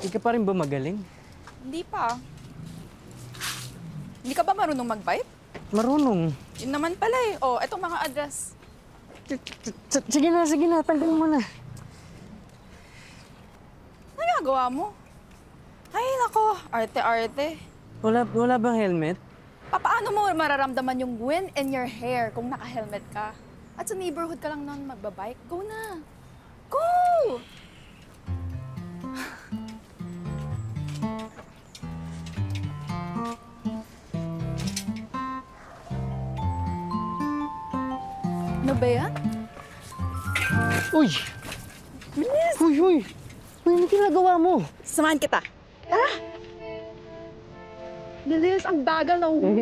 Hindi ka pa rin ba magaling? Hindi pa. Hindi ka ba marunong mag-bike? Marunong. Yun naman pala eh. Oh, etong mga address. Sige na. Tanggal mo na. Ano ginagawa mo? Ay, nako. Arte-arte. Wala bang helmet? Paano mo mararamdaman yung wind in your hair kung naka-helmet ka? At sa neighborhood ka lang naman magbabike? Go na! Go! Ano ba yan? Uy! Bilis! Uy! Ano ginagawa mo? Samahan kita. Tara! Bilis, ang bagal na Wait.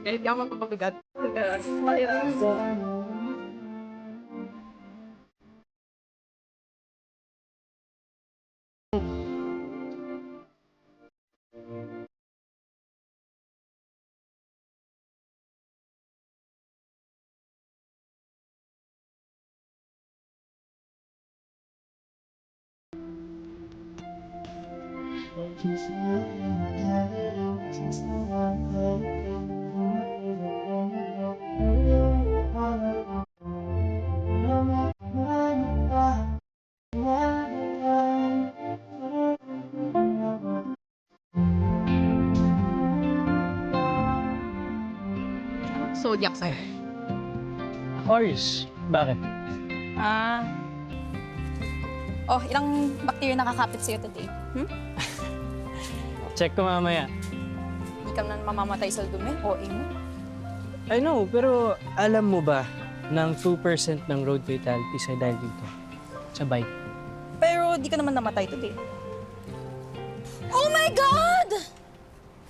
Kahit di ako magpapabigat. Zodiac sa'yo. Aries, bakit? Ah. Oh, ilang bacteria nakakapit sa'yo today? Check ko mamaya. Hindi ka na mamamatay sa dumi? OA mo? I know, pero alam mo ba ng 2% ng road fatalities ay dahil dito? Sa bike. Pero di ka naman namatay today. Oh my God!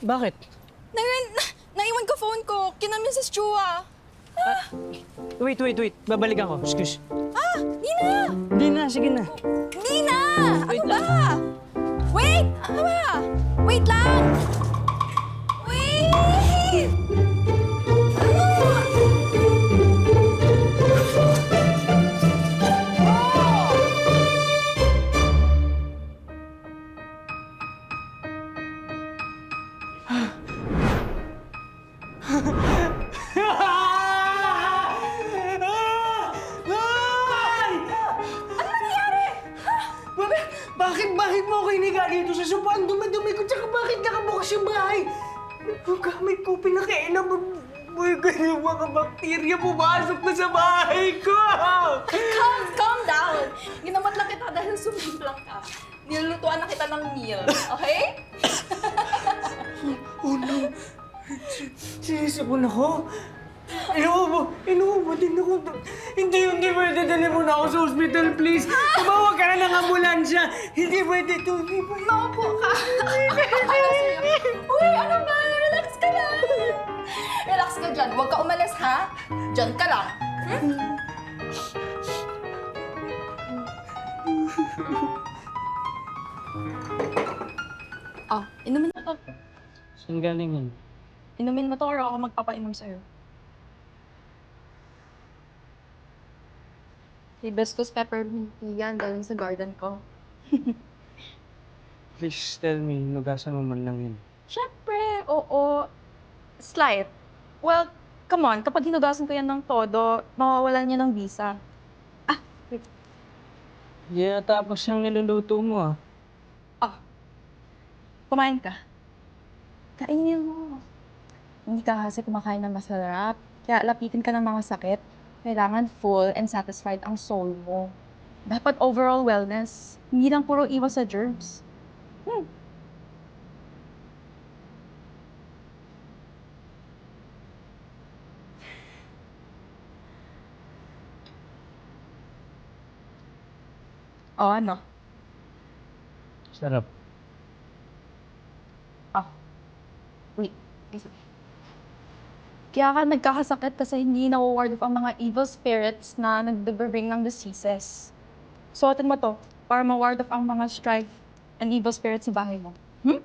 Bakit? Naiwan ko phone ko. Kinamin sa Chua. Wait. Babalik ako. Excuse. Di na! Hindi na, sige na. Di na! Wait Ano lang. ba? Wait! Ano ba? Wait lang! Wait! Bakit mo ako hiniga dito sa sopa? Ang dumi-dumi ko, tsaka bakit nakabukas yung bahay? Yung gamit ko, pinakainan mo. Boy, ganyan mga bakterya pumasok na sa bahay ko! Calm down! Ginamat lang kita dahil sumimplang ka. Nilulutuan na kita ng meal, okay? Oh no! Sinisipon ako? Inuubo din ako. Hindi pwede. Dali mo na ako sa hospital, please. Tumawag ka na ng ambulansya. Hindi pwede ito. Maupo ka. Akala sa'yo. Uy, ano ba? Relax ka lang. Relax ka dyan. Huwag ka umalis, ha? Dyan ka lang. Inumin mo to. Saan galing yun? Inumin mo to or ako magpapainom sa'yo. Hibiscus peppermint tea yan, galing sa garden ko. Please tell me, nugasan mo man lang yun. Siyempre, oo. Slight. Well, come on, kapag hinugasan ko yan ng todo, mawawalan niya ng visa. Yeah, tapos yung niluluto mo ah. Kumain ka. Kainin mo. Hindi ka kasi kumakain ng masarap. Kaya lapitin ka ng mga sakit. Kailangan full and satisfied ang soul mo. Dapat overall wellness. Hindi lang puro iwas sa germs. O ano? Sarap. Ah, wait. Kaya ka nagkakasakit kasi hindi na-ward off ang mga evil spirits na nagbe-bring ng diseases. Suotin mo to para ma-ward off ang mga strife and evil spirits sa bahay mo. Hmm?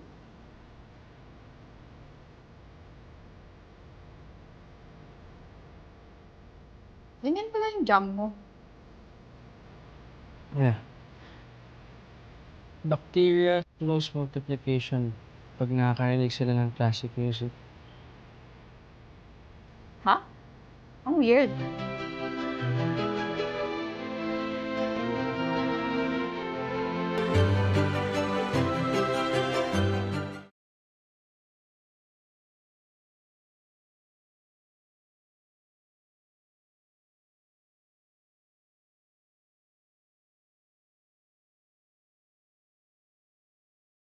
Ganyan pala yung jam mo. Yeah. Bacteria slows multiplication pag nakakarinig sila ng classic music. Ha? Ang weird.